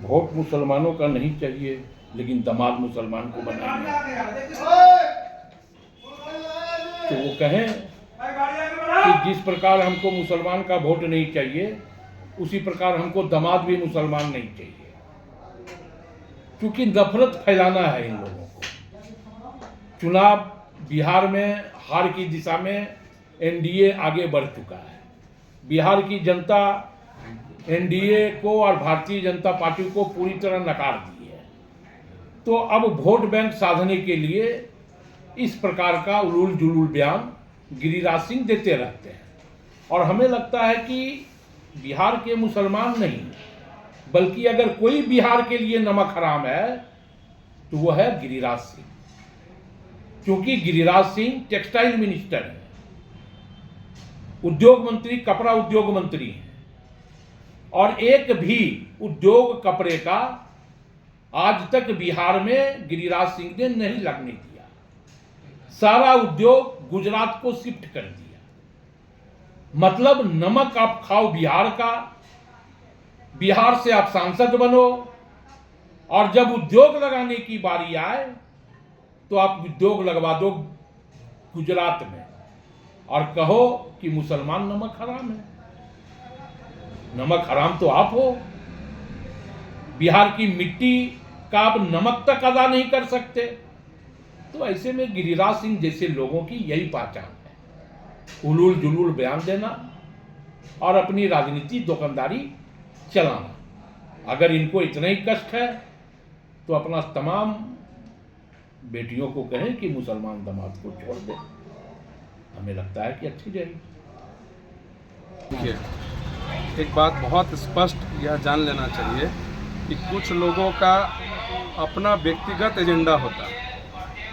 Vote मुसलमानों का नहीं चाहिए, लेकिन दामाद मुसलमान को बनाएंगे। तो वो कहें कि जिस प्रकार हमको मुसलमान का वोट नहीं चाहिए, उसी प्रकार हमको दामाद भी मुसलमान नहीं चाहिए, क्योंकि नफरत फैलाना है इन लोगों को। चुनाव बिहार में हार की दिशा में एनडीए आगे बढ़ चुका है। बिहार की जनता एनडीए को और भारतीय जनता पार्टी को पूरी तरह नकार दी है। तो अब वोट बैंक साधने के लिए इस प्रकार का उलूल जुलूल बयान गिरिराज सिंह देते रहते हैं, और हमें लगता है कि बिहार के मुसलमान नहीं, बल्कि अगर कोई बिहार के लिए नमक हराम है तो वो है गिरिराज सिंह, क्योंकि गिरिराज सिंह टेक्सटाइल मिनिस्टर है, उद्योग मंत्री, कपड़ा उद्योग मंत्री हैं, और एक भी उद्योग कपड़े का आज तक बिहार में गिरिराज सिंह ने नहीं लगने दिया। सारा उद्योग गुजरात को शिफ्ट कर दिया। मतलब नमक आप खाओ बिहार का, बिहार से आप सांसद बनो, और जब उद्योग लगाने की बारी आए तो आप उद्योग लगवा दो गुजरात में और कहो कि मुसलमान नमक हराम है। नमक हराम तो आप हो। बिहार की मिट्टी का आप नमक तक अदा नहीं कर सकते। तो ऐसे में गिरिराज सिंह जैसे लोगों की यही पहचान है, उलूल जुलूल बयान देना और अपनी राजनीति दुकानदारी चलाना। अगर इनको इतना ही कष्ट है तो अपना तमाम बेटियों को कहें कि मुसलमान दामाद को छोड़ दे। हमें लगता है कि अच्छी जाएगी। एक बात बहुत स्पष्ट यह जान लेना चाहिए कि कुछ लोगों का अपना व्यक्तिगत एजेंडा होता है,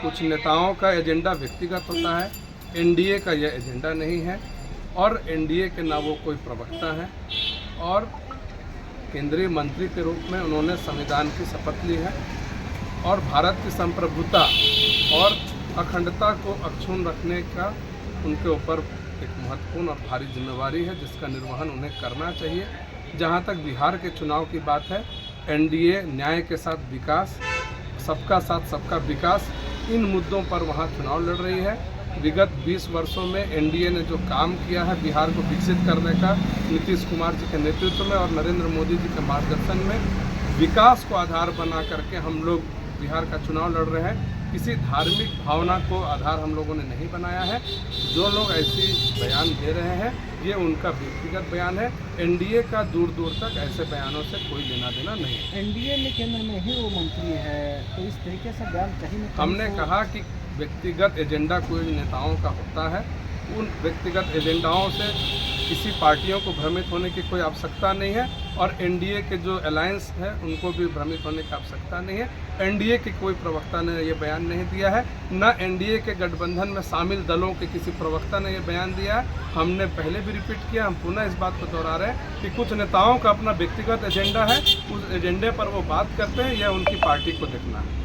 कुछ नेताओं का एजेंडा व्यक्तिगत होता है। एनडीए का यह एजेंडा नहीं है, और एनडीए के ना वो कोई प्रवक्ता है, और केंद्रीय मंत्री के रूप में उन्होंने संविधान की शपथ ली है, और भारत की संप्रभुता और अखंडता को अक्षुण्ण रखने का उनके ऊपर एक महत्वपूर्ण और भारी जिम्मेवारी है, जिसका निर्वहन उन्हें करना चाहिए। जहां तक बिहार के चुनाव की बात है, एनडीए न्याय के साथ विकास, सबका साथ सबका विकास, इन मुद्दों पर वहां चुनाव लड़ रही है। विगत 20 वर्षों में एनडीए ने जो काम किया है बिहार को विकसित करने का, नीतीश कुमार जी के नेतृत्व में और नरेंद्र मोदी जी के मार्गदर्शन में, विकास को आधार बना करके हम लोग बिहार का चुनाव लड़ रहे हैं। किसी धार्मिक भावना को आधार हम लोगों ने नहीं बनाया है। जो लोग ऐसी बयान दे रहे हैं ये उनका व्यक्तिगत बयान है। एनडीए का दूर दूर तक ऐसे बयानों से कोई लेना देना नहीं है। एनडीए में केंद्र में ही वो मंत्री है, तो इस तरीके से बयान कहीं न कहीं हमने कहा कि व्यक्तिगत एजेंडा कोई नेताओं का होता है, उन व्यक्तिगत एजेंडाओं से किसी पार्टियों को भ्रमित होने की कोई आवश्यकता नहीं है, और एनडीए के जो अलायंस है उनको भी भ्रमित होने की आवश्यकता नहीं है। एनडीए के कोई प्रवक्ता ने ये बयान नहीं दिया है, न एनडीए के गठबंधन में शामिल दलों के किसी प्रवक्ता ने ये बयान दिया है। हमने पहले भी रिपीट किया, हम पुनः इस बात को दोहरा रहे हैं कि कुछ नेताओं का अपना व्यक्तिगत एजेंडा है, उस एजेंडे पर वो बात करते हैं, यह उनकी पार्टी को देखना है।